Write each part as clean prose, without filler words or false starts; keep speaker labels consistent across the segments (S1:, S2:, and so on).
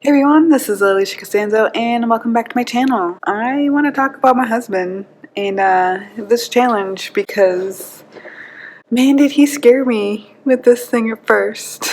S1: Hey everyone, this is Alisha Costanzo and welcome back to my channel. I want to talk about my husband and this challenge because, man, did he scare me with this thing at first.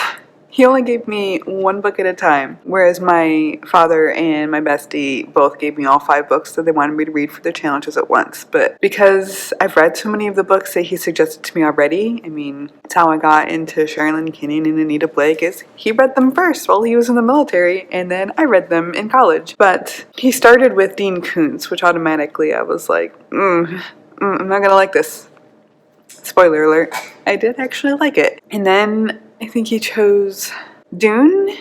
S1: He only gave me one book at a time, whereas my father and my bestie both gave me all 5 books that they wanted me to read for their challenges at once. But because I've read so many of the books that he suggested to me already, I mean, it's how I got into Sherilyn Kenyon and Anita Blake is he read them first while he was in the military, and then I read them in college. But he started with Dean Koontz, which automatically I was like, I'm not gonna like this. Spoiler alert, I did actually like it. And then I think he chose Dune,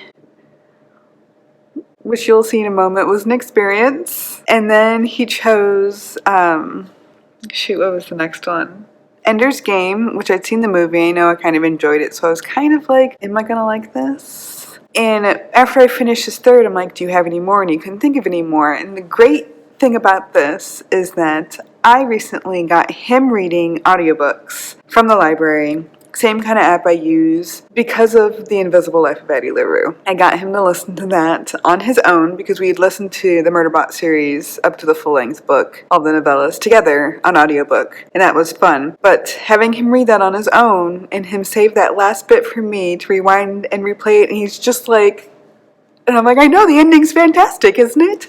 S1: which you'll see in a moment was an experience. And then he chose, shoot, what was the next one? Ender's Game, which I'd seen the movie. I know I kind of enjoyed it, so I was kind of like, am I gonna like this? And after I finished his third, I'm like, do you have any more? And he couldn't think of any more. And the great thing about this is that I recently got him reading audiobooks from the library. Same kind of app I use because of The Invisible Life of Addie LaRue. I got him to listen to that on his own because we had listened to the Murderbot series up to the full-length book, all the novellas, together on audiobook, and that was fun. But having him read that on his own and him save that last bit for me to rewind and replay it, and he's just like, and I'm like, I know, the ending's fantastic, isn't it?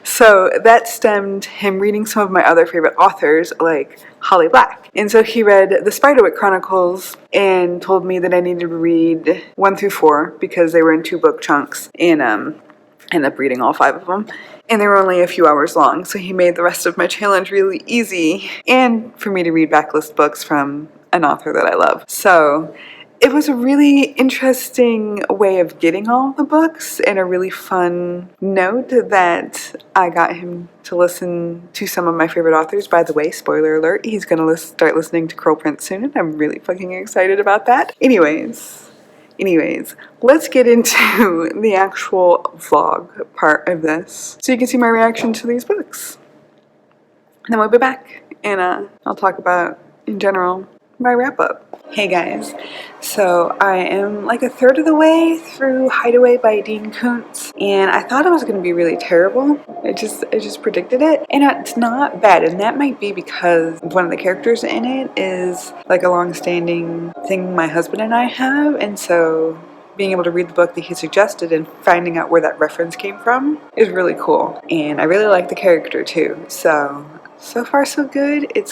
S1: So that stemmed him reading some of my other favorite authors, like Holly Black. And so he read the Spiderwick Chronicles and told me that I needed to read 1 through 4 because they were in 2 book chunks, and ended up reading all 5 of them. And they were only a few hours long, so he made the rest of my challenge really easy, and for me to read backlist books from an author that I love. So it was a really interesting way of getting all the books, and a really fun note that I got him to listen to some of my favorite authors. By the way, spoiler alert, he's going to start listening to Curl Prince soon, and I'm really fucking excited about that. Anyways, let's get into the actual vlog part of this so you can see my reaction to these books. And then we'll be back, and I'll talk about, in general, my wrap-up. Hey guys, so I am like a third of the way through Hideaway by Dean Koontz, and I thought it was going to be really terrible. I just predicted it, and it's not bad, and that might be because one of the characters in it is like a long-standing thing my husband and I have, and so being able to read the book that he suggested and finding out where that reference came from is really cool, and I really like the character too, so far so good. It's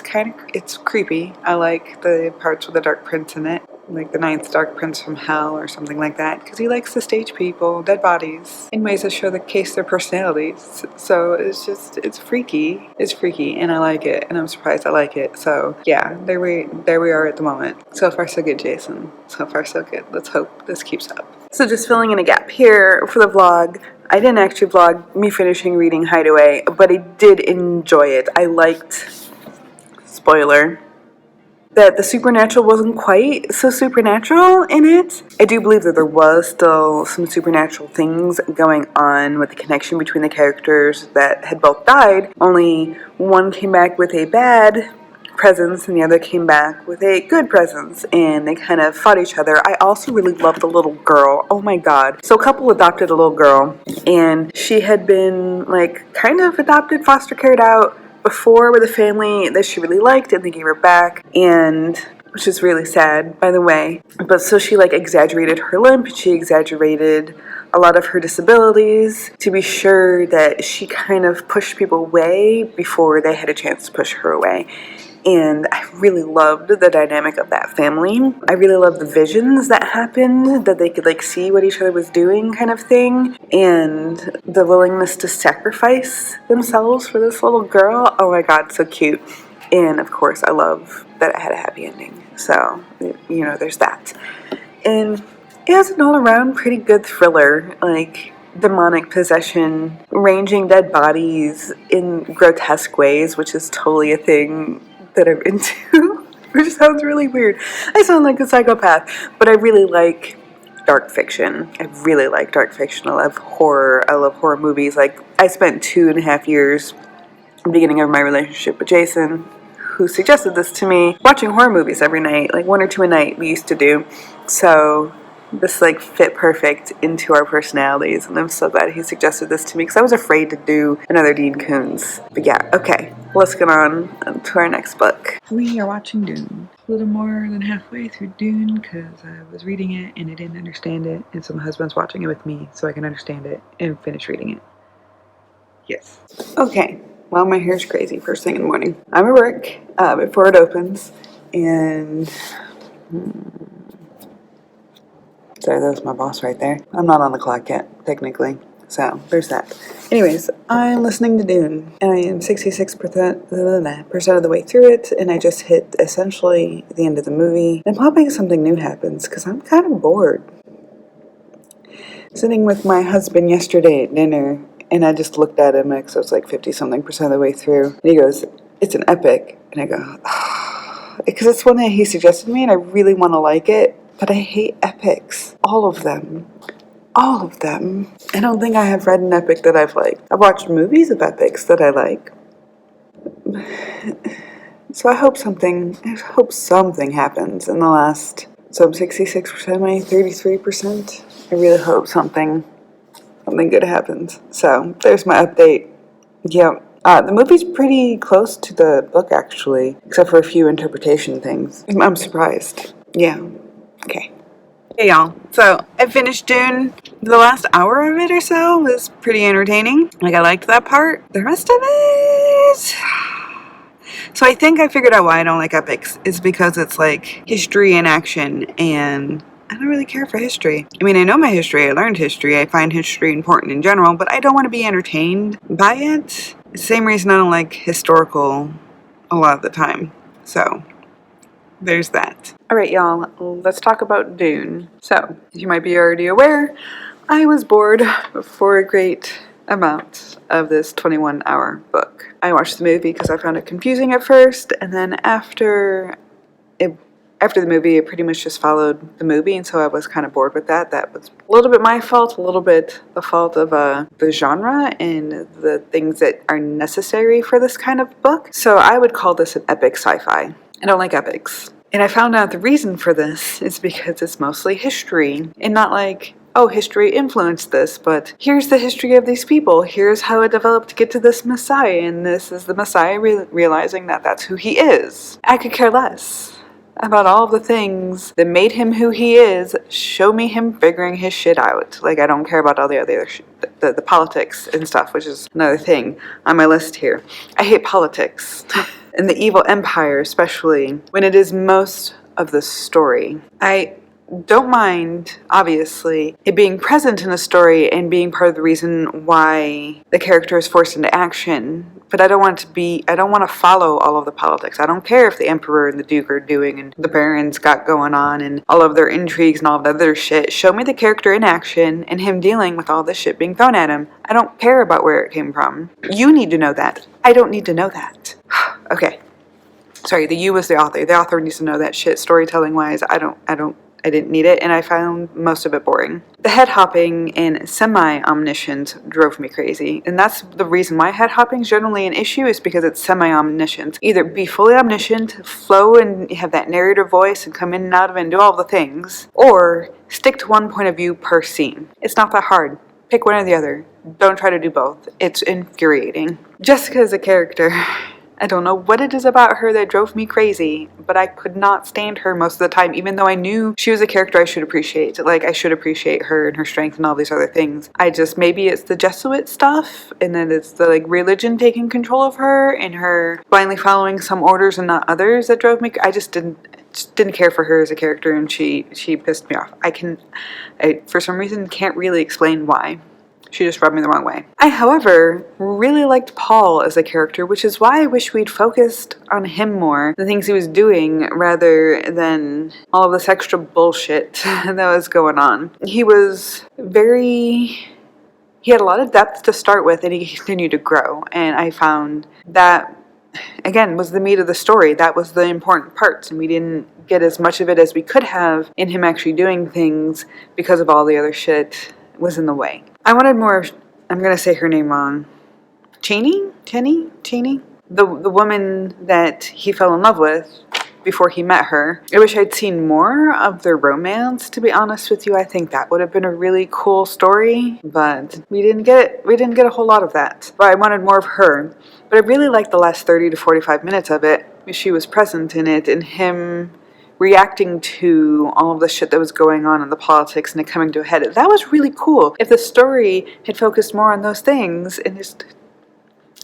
S1: creepy. I like the parts with the Dark Prince in it, like the 9th Dark Prince from Hell or something like that, because he likes to stage people, dead bodies, in ways that show the case their personalities. So it's freaky. It's freaky, and I like it, and I'm surprised I like it. So yeah, there we are at the moment. So far so good, Jason. So far so good. Let's hope this keeps up. So just filling in a gap here for the vlog. I didn't actually vlog me finishing reading Hideaway, but I did enjoy it. I liked, spoiler, that the supernatural wasn't quite so supernatural in it. I do believe that there was still some supernatural things going on with the connection between the characters that had both died, only one came back with a bad presence and the other came back with a good presence, and they kind of fought each other. I also really loved the little girl. Oh my god. So a couple adopted a little girl, and she had been like kind of adopted, foster cared out before with a family that she really liked, and they gave her back, and which is really sad, by the way. But so she like exaggerated her limp, she exaggerated a lot of her disabilities to be sure that she kind of pushed people away before they had a chance to push her away. And I really loved the dynamic of that family. I really loved the visions that happened, that they could like see what each other was doing kind of thing, and the willingness to sacrifice themselves for this little girl. Oh my god, so cute. And of course I love that it had a happy ending, so you know, there's that. And it was an all-around pretty good thriller, like demonic possession, ranging dead bodies in grotesque ways, which is totally a thing that I'm into, which sounds really weird. I sound like a psychopath, but I really like dark fiction. I really like dark fiction. I love horror. I love horror movies. Like, I spent 2.5 years at the beginning of my relationship with Jason, who suggested this to me, watching horror movies every night, like 1 or 2 a night we used to do. So this like fit perfect into our personalities, and I'm so glad he suggested this to me because I was afraid to do another Dean Koontz. But yeah, okay, let's get on to our next book. We are watching Dune. A little more than halfway through Dune because I was reading it and I didn't understand it, and so my husband's watching it with me so I can understand it and finish reading it. Yes. Okay. Well, my hair's crazy first thing in the morning. I'm at work before it opens, and sorry, that was my boss right there. I'm not on the clock yet, technically. So, there's that. Anyways, I'm listening to Dune, and I am 66% of the way through it, and I just hit essentially the end of the movie. And I'm hoping something new happens, because I'm kind of bored. Sitting with my husband yesterday at dinner, and I just looked at him, because I was like 50-something% of the way through, and he goes, "It's an epic." And I go, because it's one that he suggested me, and I really want to like it. But I hate epics. All of them. All of them. I don't think I have read an epic that I've liked. I've watched movies of epics that I like. So I hope something happens in the last, so I'm 66%, my 33%. I really hope something good happens. So there's my update. Yep. The movie's pretty close to the book, actually, except for a few interpretation things. I'm surprised. Yeah. Okay. Hey y'all, so I finished Dune. The last hour of it or so was pretty entertaining. Like, I liked that part. The rest of it... So I think I figured out why I don't like epics. Is because it's like history in action, and I don't really care for history. I mean, I know my history, I learned history, I find history important in general, but I don't want to be entertained by it. It's the same reason I don't like historical a lot of the time. So... there's that. Alright, y'all, let's talk about Dune. So, as you might be already aware, I was bored for a great amount of this 21-hour book. I watched the movie because I found it confusing at first, and then after the movie, it pretty much just followed the movie, and so I was kind of bored with that. That was a little bit my fault, a little bit the fault of the genre and the things that are necessary for this kind of book. So I would call this an epic sci-fi. I don't like epics. And I found out the reason for this is because it's mostly history. And not like, oh, history influenced this, but here's the history of these people. Here's how it developed to get to this Messiah. And this is the Messiah realizing that that's who he is. I could care less about all the things that made him who he is. Show me him figuring his shit out. Like, I don't care about all the other the politics and stuff, which is another thing on my list here. I hate politics. And the evil empire, especially when it is most of the story. I don't mind, obviously, it being present in a story and being part of the reason why the character is forced into action. But I don't want to follow all of the politics. I don't care if the Emperor and the Duke are doing and the Barons got going on and all of their intrigues and all of the other shit. Show me the character in action and him dealing with all this shit being thrown at him. I don't care about where it came from. You need to know that. I don't need to know that. Okay. Sorry, the you was the author. The author needs to know that shit. Storytelling wise, I didn't need it, and I found most of it boring. The head hopping and semi-omniscience drove me crazy, and that's the reason why head hopping is generally an issue, is because it's semi-omniscient. Either be fully omniscient, flow and have that narrator voice and come in and out of it and do all the things, or stick to one point of view per scene. It's not that hard. Pick one or the other. Don't try to do both. It's infuriating. Jessica is a character. I don't know what it is about her that drove me crazy, but I could not stand her most of the time, even though I knew she was a character I should appreciate. Like, I should appreciate her and her strength and all these other things. Maybe it's the Jesuit stuff, and then it's the, like, religion taking control of her, and her blindly following some orders and not others that drove me. I just didn't care for her as a character, and she pissed me off. I for some reason can't really explain why. She just rubbed me the wrong way. I, however, really liked Paul as a character, which is why I wish we'd focused on him more, the things he was doing, rather than all of this extra bullshit that was going on. He had a lot of depth to start with, and he continued to grow, and I found that, again, was the meat of the story. That was the important parts, and we didn't get as much of it as we could have in him actually doing things because of all the other shit was in the way. I wanted more, I'm going to say her name wrong, Cheney? The woman that he fell in love with, before he met her. I wish I'd seen more of their romance, to be honest with you. I think that would have been a really cool story, but we didn't get a whole lot of that. But I wanted more of her. But I really liked the last 30 to 45 minutes of it. She was present in it, and him reacting to all of the shit that was going on in the politics and it coming to a head. That was really cool. If the story had focused more on those things and just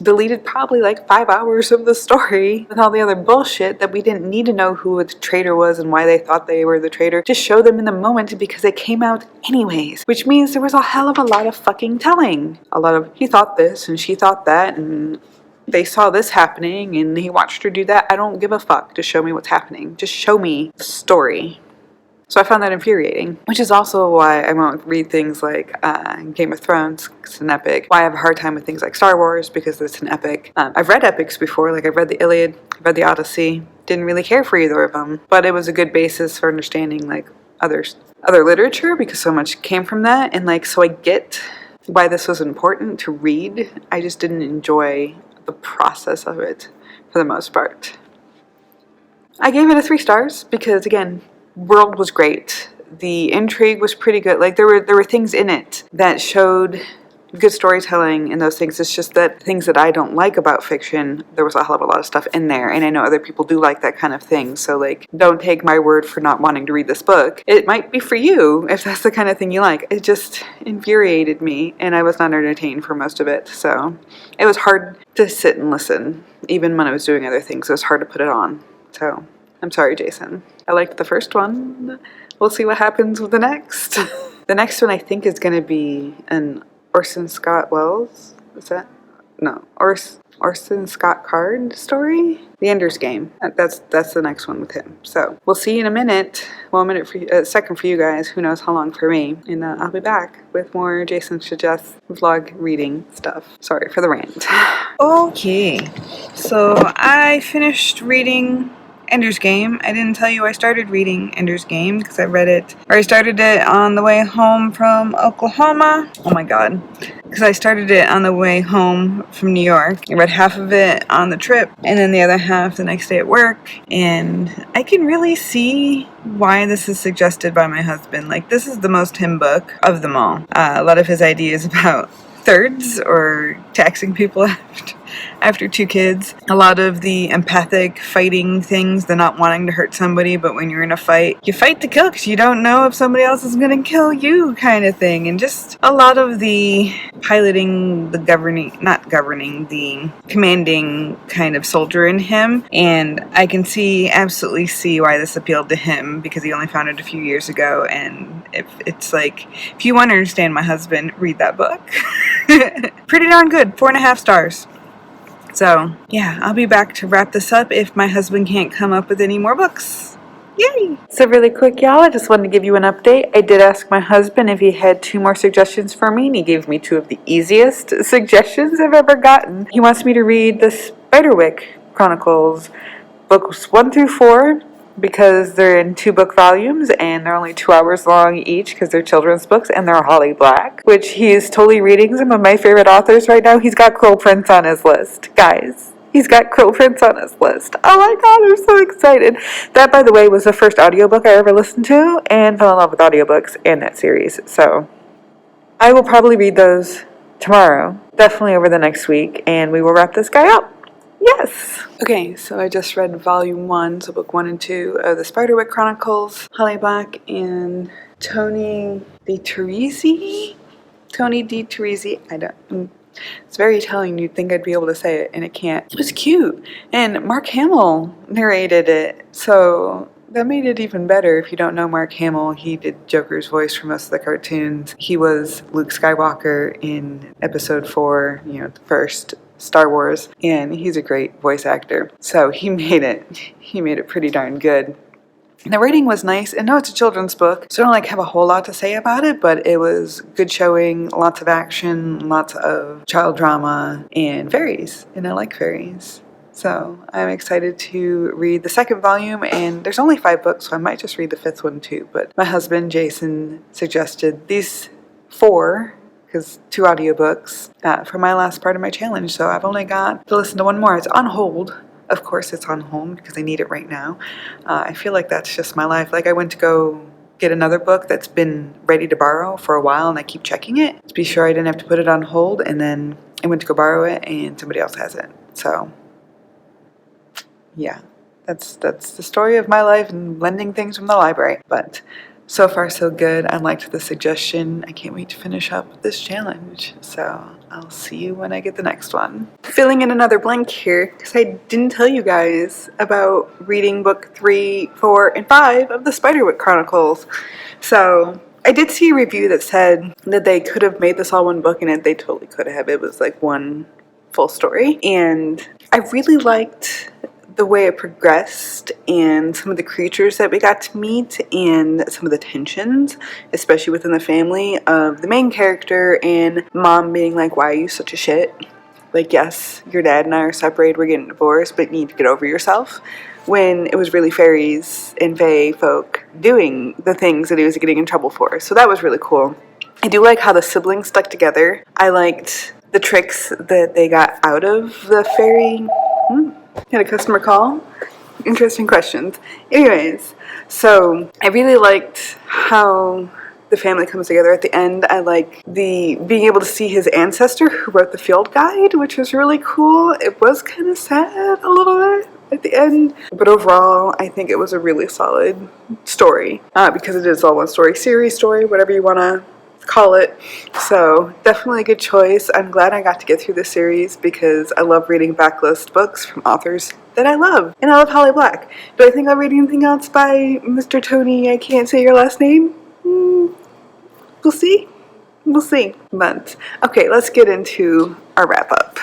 S1: deleted probably like 5 hours of the story with all the other bullshit that we didn't need to know who the traitor was and why they thought they were the traitor. Just show them in the moment because it came out anyways. Which means there was a hell of a lot of fucking telling. A lot of, he thought this and she thought that and they saw this happening and he watched her do that. I don't give a fuck. Just show me what's happening. Just show me the story. So I found that infuriating, which is also why I won't read things like Game of Thrones, because it's an epic. Why I have a hard time with things like Star Wars, because it's an epic. I've read epics before, like I've read the Iliad, I've read the Odyssey. Didn't really care for either of them, but it was a good basis for understanding like other literature, because so much came from that. And like, so I get why this was important to read. I just didn't enjoy the process of it for the most part. I gave it a 3 stars because, again, world was great. The intrigue was pretty good. Like there were things in it that showed good storytelling and those things. It's just that things that I don't like about fiction, there was a hell of a lot of stuff in there, and I know other people do like that kind of thing. So like, don't take my word for not wanting to read this book. It might be for you if that's the kind of thing you like. It just infuriated me, and I was not entertained for most of it. So it was hard to sit and listen, even when I was doing other things. It was hard to put it on. So I'm sorry, Jason. I liked the first one. We'll see what happens with the next. The next one I think is going to be an Orson Scott Wells. Is that? No. Orson Scott Card story? The Ender's Game. That's the next one with him. So we'll see in a minute. Well, a second for you guys. Who knows how long for me. And I'll be back with more Jason Suggests vlog reading stuff. Sorry for the rant. Okay. So I finished reading Ender's Game. I didn't tell you I started reading Ender's Game because I started it on the way home from Oklahoma. Oh my god. Because I started it on the way home from New York. I read half of it on the trip and then the other half the next day at work. And I can really see why this is suggested by my husband. Like, this is the most him book of them all. A lot of his ideas about thirds or taxing people after 2 kids. A lot of the empathic fighting things, the not wanting to hurt somebody, but when you're in a fight, you fight to kill because you don't know if somebody else is going to kill you kind of thing. And just a lot of the piloting, the commanding kind of soldier in him. And I can absolutely see why this appealed to him, because he only found it a few years ago. And it's like, if you want to understand my husband, read that book. Pretty darn good. 4.5 stars. So, yeah, I'll be back to wrap this up if my husband can't come up with any more books. Yay! So really quick, y'all, I just wanted to give you an update. I did ask my husband if he had 2 more suggestions for me, and he gave me 2 of the easiest suggestions I've ever gotten. He wants me to read the Spiderwick Chronicles, books 1 through 4, because they're in 2 book volumes and they're only 2 hours long each because they're children's books and they're Holly Black, which he is totally reading. Some of my favorite authors right now. He's got Quill Prince on his list, guys. He's got Quill Prince on his list. Oh my god, I'm so excited. That, by the way, was the first audiobook I ever listened to and fell in love with audiobooks and that series. So I will probably read those tomorrow, definitely over the next week, and we will wrap this guy up. Yes! Okay, so I just read volume 1, so book 1 and 2 of the Spiderwick Chronicles, Holly Black and Tony DiTeresi? It's very Italian. You'd think I'd be able to say it, and I can't. It was cute. And Mark Hamill narrated it, so that made it even better. If you don't know Mark Hamill, he did Joker's voice for most of the cartoons. He was Luke Skywalker in episode 4, the first Star Wars, and he's a great voice actor. So he made it pretty darn good. The writing was nice, and no, it's a children's book, so I don't have a whole lot to say about it, but it was good showing, lots of action, lots of child drama, and fairies, and I like fairies. So I'm excited to read the 2nd volume, and there's only 5 books, so I might just read the 5th one too, but my husband, Jason, suggested these 4, because 2 audiobooks, for my last part of my challenge, so I've only got to listen to 1 more. It's on hold, of course it's on hold because I need it right now. I feel like that's just my life. Like I went to go get another book that's been ready to borrow for a while and I keep checking it to be sure I didn't have to put it on hold, and then I went to go borrow it and somebody else has it. So yeah, that's the story of my life and lending things from the library. But so far so good. I liked the suggestion. I can't wait to finish up this challenge. So I'll see you when I get the next one. Filling in another blank here because I didn't tell you guys about reading book 3, 4, and 5 of the Spiderwick Chronicles. So I did see a review that said that they could have made this all one book, and they totally could have. It was like one full story. And I really liked the way it progressed and some of the creatures that we got to meet and some of the tensions, especially within the family of the main character and mom being like, why are you such a shit? Like, yes, your dad and I are separated, we're getting divorced, but you need to get over yourself. When it was really fairies and fae folk doing the things that he was getting in trouble for. So that was really cool. I do like how the siblings stuck together. I liked the tricks that they got out of the fairy. Had a customer call. Interesting questions. Anyways, so I really liked how the family comes together at the end. I like the being able to see his ancestor who wrote the field guide, which was really cool. It was kind of sad a little bit at the end, but overall I think it was a really solid story because it is all one story, series story, whatever you want to call it. So definitely a good choice. I'm glad I got to get through this series because I love reading backlist books from authors that I love. And I love Holly Black. Do I think I'll read anything else by Mr. Tony, I can't say your last name? We'll see. We'll see. But okay, let's get into our wrap up.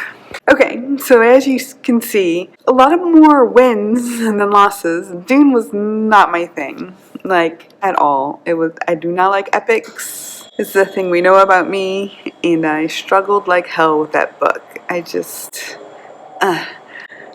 S1: Okay, so as you can see, a lot of more wins than losses. Dune was not my thing, like at all. I do not like epics. It's the thing we know about me, and I struggled like hell with that book.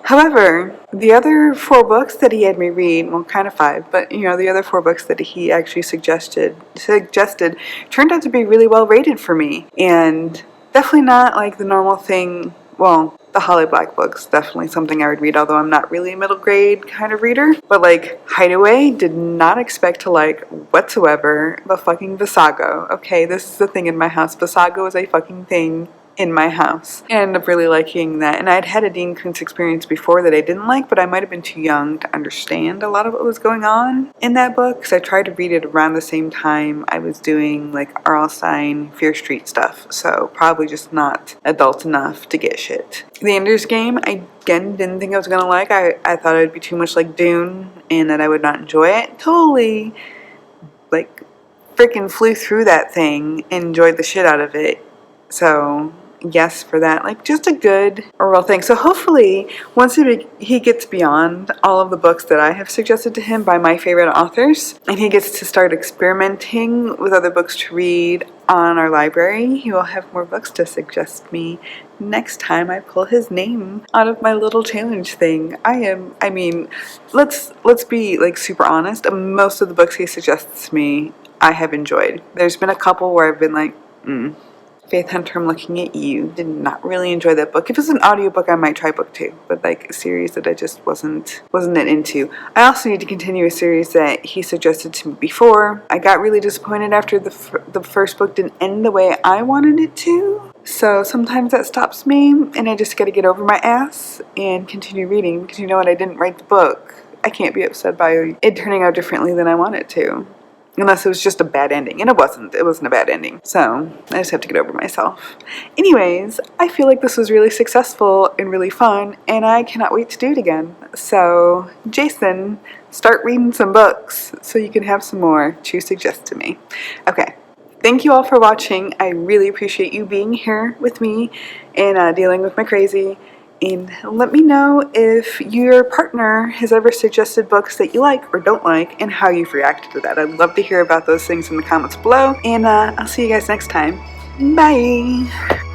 S1: However, the other 4 books that he had me read, well, kind of 5, but the other 4 books that he actually suggested turned out to be really well rated for me, and definitely not like the normal thing. Well, the Holly Black books, definitely something I would read, although I'm not really a middle grade kind of reader. But like Hideaway, did not expect to like whatsoever, but fucking Visago. Okay, this is the thing in my house. Visago is a fucking thing in my house. And I ended up really liking that. And I'd had a Dean Koontz experience before that I didn't like, but I might have been too young to understand a lot of what was going on in that book, because I tried to read it around the same time I was doing like R.L. Stine, Fear Street stuff, so probably just not adult enough to get shit. The Ender's Game, I again didn't think I was gonna like. I thought it would be too much like Dune and that I would not enjoy it. Totally like freaking flew through that thing and enjoyed the shit out of it. So yes for that, like just a good overall thing. So hopefully once he gets beyond all of the books that I have suggested to him by my favorite authors, and he gets to start experimenting with other books to read on our library, he will have more books to suggest me next time I pull his name out of my little challenge thing. I mean, let's be like super honest, most of the books he suggests me I have enjoyed. There's been a couple where I've been like, Faith Hunter, I'm looking at you. Did not really enjoy that book. If it's an audiobook, I might try book 2, but like a series that I just wasn't into. I also need to continue a series that he suggested to me before. I got really disappointed after the first book didn't end the way I wanted it to. So sometimes that stops me, and I just got to get over my ass and continue reading, because you know what, I didn't write the book. I can't be upset by it turning out differently than I want it to. Unless it was just a bad ending. And it wasn't. It wasn't a bad ending. So I just have to get over myself. Anyways, I feel like this was really successful and really fun, and I cannot wait to do it again. So Jason, start reading some books so you can have some more to suggest to me. Okay. Thank you all for watching. I really appreciate you being here with me and dealing with my crazy. And let me know if your partner has ever suggested books that you like or don't like and how you've reacted to that. I'd love to hear about those things in the comments below. And I'll see you guys next time. Bye!